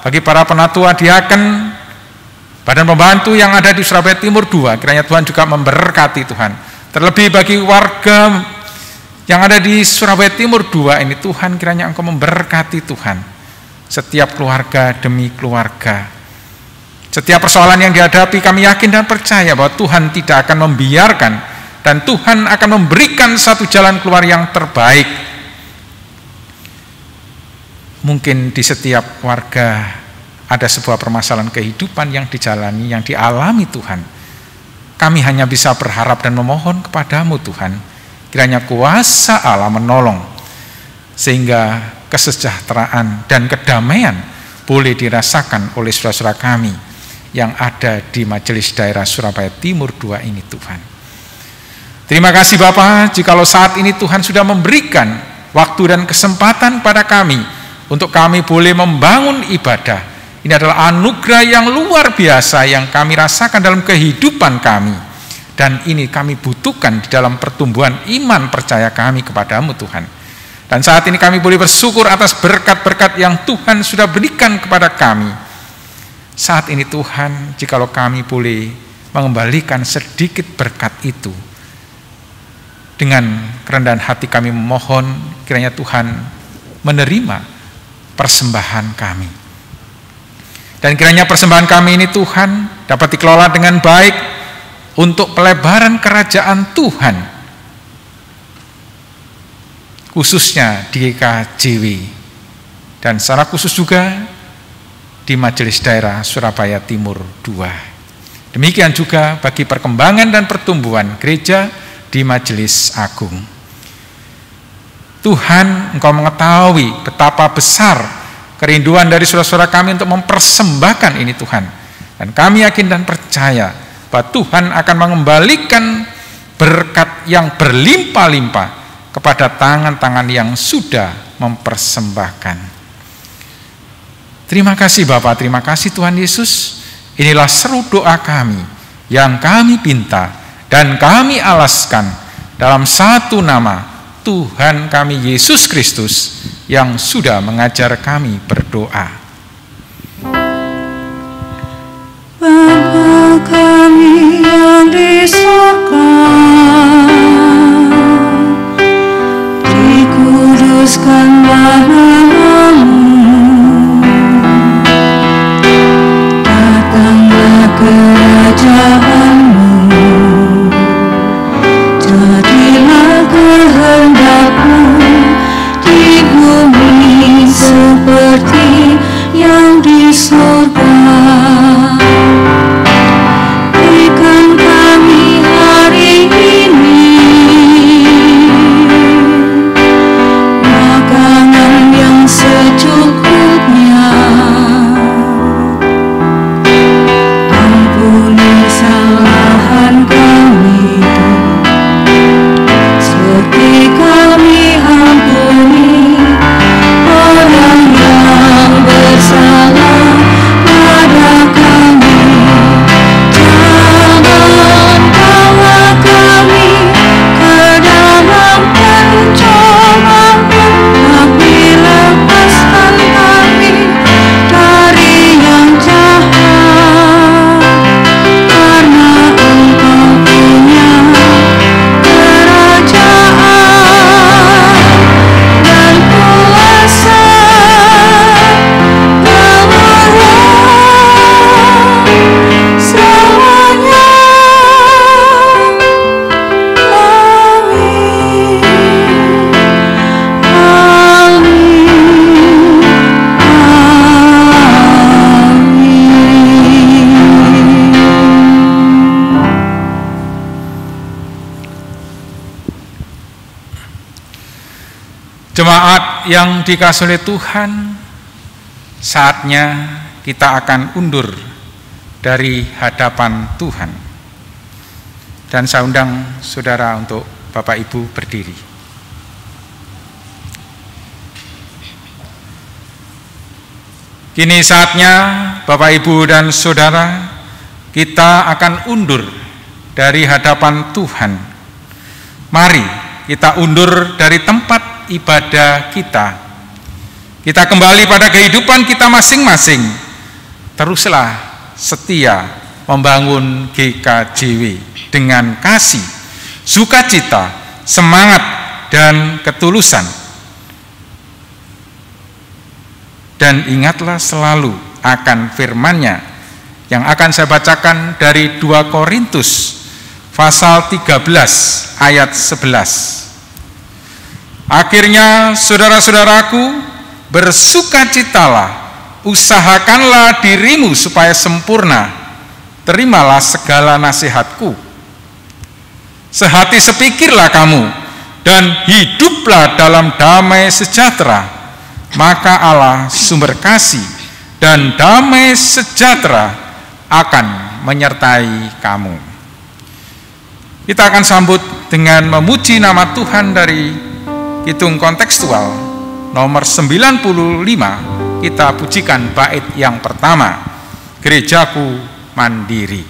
bagi para penatua diaken, badan pembantu yang ada di Surabaya Timur 2, kiranya Tuhan juga memberkati Tuhan. Terlebih bagi warga yang ada di Surabaya Timur 2 ini, Tuhan kiranya Engkau memberkati Tuhan. Setiap keluarga demi keluarga, setiap persoalan yang dihadapi, kami yakin dan percaya bahwa Tuhan tidak akan membiarkan dan Tuhan akan memberikan satu jalan keluar yang terbaik. Mungkin di setiap warga ada sebuah permasalahan kehidupan yang dijalani, yang dialami Tuhan. Kami hanya bisa berharap dan memohon kepadamu Tuhan. Kiranya kuasa Allah menolong, sehingga kesejahteraan dan kedamaian boleh dirasakan oleh saudara-saudara kami yang ada di Majelis Daerah Surabaya Timur 2 ini Tuhan. Terima kasih Bapak, jikalau saat ini Tuhan sudah memberikan waktu dan kesempatan pada kami untuk kami boleh membangun ibadah. Ini adalah anugerah yang luar biasa yang kami rasakan dalam kehidupan kami. Dan ini kami butuhkan di dalam pertumbuhan iman percaya kami kepadamu Tuhan. Dan saat ini kami boleh bersyukur atas berkat-berkat yang Tuhan sudah berikan kepada kami. Saat ini Tuhan, jikalau kami boleh mengembalikan sedikit berkat itu, dengan kerendahan hati kami memohon, kiranya Tuhan menerima persembahan kami. Dan kiranya persembahan kami ini Tuhan dapat dikelola dengan baik untuk pelebaran kerajaan Tuhan, khususnya di GKJW dan secara khusus juga di Majelis Daerah Surabaya Timur 2. Demikian juga bagi perkembangan dan pertumbuhan gereja di Majelis Agung. Tuhan, Engkau mengetahui betapa besar kerinduan dari saudara-saudara kami untuk mempersembahkan ini Tuhan. Dan kami yakin dan percaya bahwa Tuhan akan mengembalikan berkat yang berlimpah-limpah kepada tangan-tangan yang sudah mempersembahkan. Terima kasih Bapa, terima kasih Tuhan Yesus. Inilah seru doa kami yang kami pinta dan kami alaskan dalam satu nama Tuhan kami Yesus Kristus yang sudah mengajar kami berdoa.
Bapa kami yang di surga, dikuduskanlah namamu, datanglah kerajaanmu, jadilah kehendakmu di bumi seperti yang di surga. Berikan kami hari ini makanan yang secukupnya. Ampuni kesalahan kami seperti kami ampuni orang yang bersalah pada kami. Jangan bawa kami ke dalam pencobaan, tapi lepaskan kami dari yang jahat, karena Engkau punya kerajaan dan kuasa selamanya.
Jemaat yang dikasihi oleh Tuhan, saatnya kita akan undur dari hadapan Tuhan. Dan saya undang saudara untuk Bapak Ibu berdiri. Kini saatnya Bapak Ibu dan saudara, kita akan undur dari hadapan Tuhan. Mari kita undur dari tempat ibadah kita. Kita kembali pada kehidupan kita masing-masing. Teruslah setia membangun GKJW dengan kasih, sukacita, semangat, dan ketulusan. Dan ingatlah selalu akan firman-Nya yang akan saya bacakan dari 2 Korintus pasal 13 ayat 11. Akhirnya saudara-saudaraku, bersukacitalah, usahakanlah dirimu supaya sempurna, terimalah segala nasihatku. Sehati sepikirlah kamu, dan hiduplah dalam damai sejahtera, maka Allah sumber kasih dan damai sejahtera akan menyertai kamu. Kita akan sambut dengan memuji nama Tuhan dari Kidung kontekstual nomor 95. Kita pujikan bait yang pertama, Gerejaku Mandiri.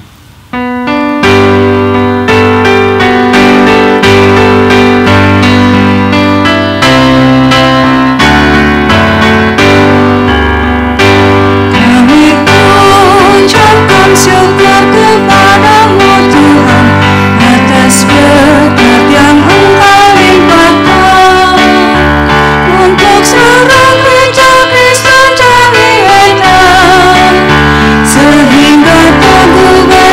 Kami ucapkan syukur kepadamu Tuhan atas berkat yang Engkau limpahkan untuk seluruh gereja Kristen Jawi Wetan, sehingga Tuhan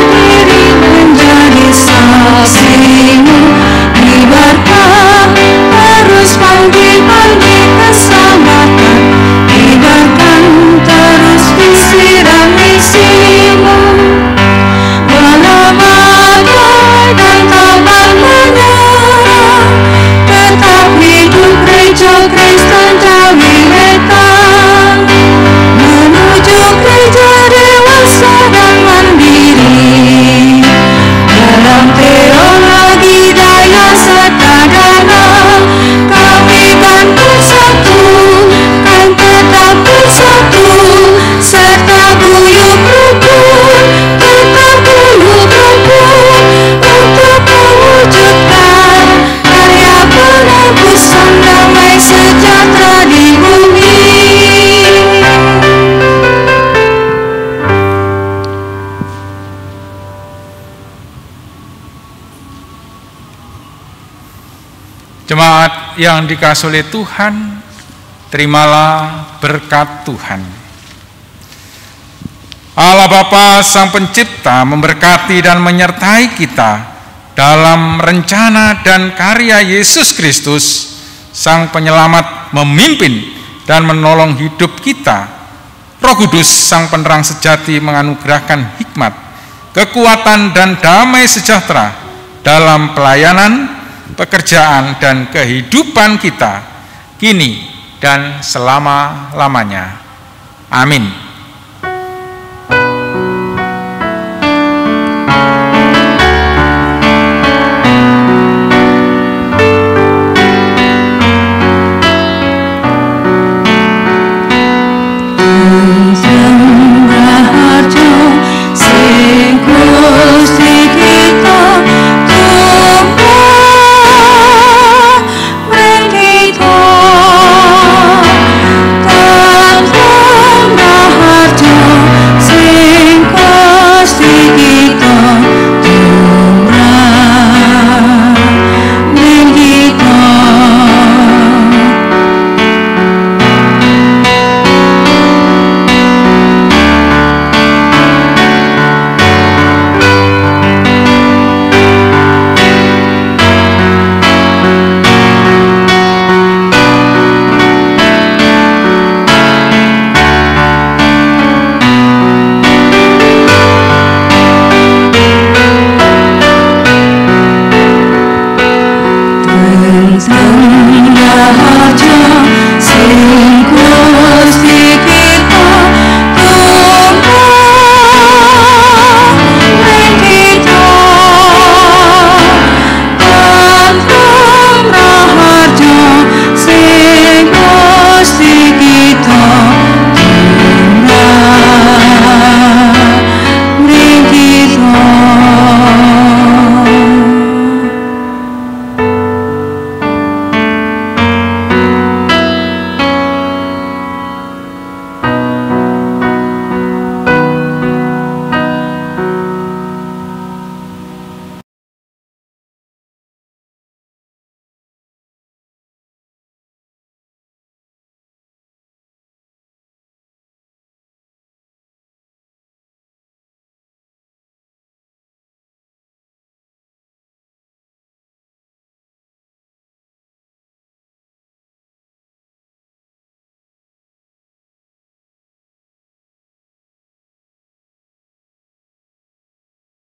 Jemaat yang dikasihi oleh Tuhan, terimalah berkat Tuhan. Allah Bapa Sang Pencipta memberkati dan menyertai kita dalam rencana dan karya Yesus Kristus, Sang Penyelamat, memimpin dan menolong hidup kita. Roh Kudus, Sang Penerang sejati, menganugerahkan hikmat, kekuatan, dan damai sejahtera dalam pelayanan, pekerjaan, dan kehidupan kita, kini dan selama-lamanya. Amin.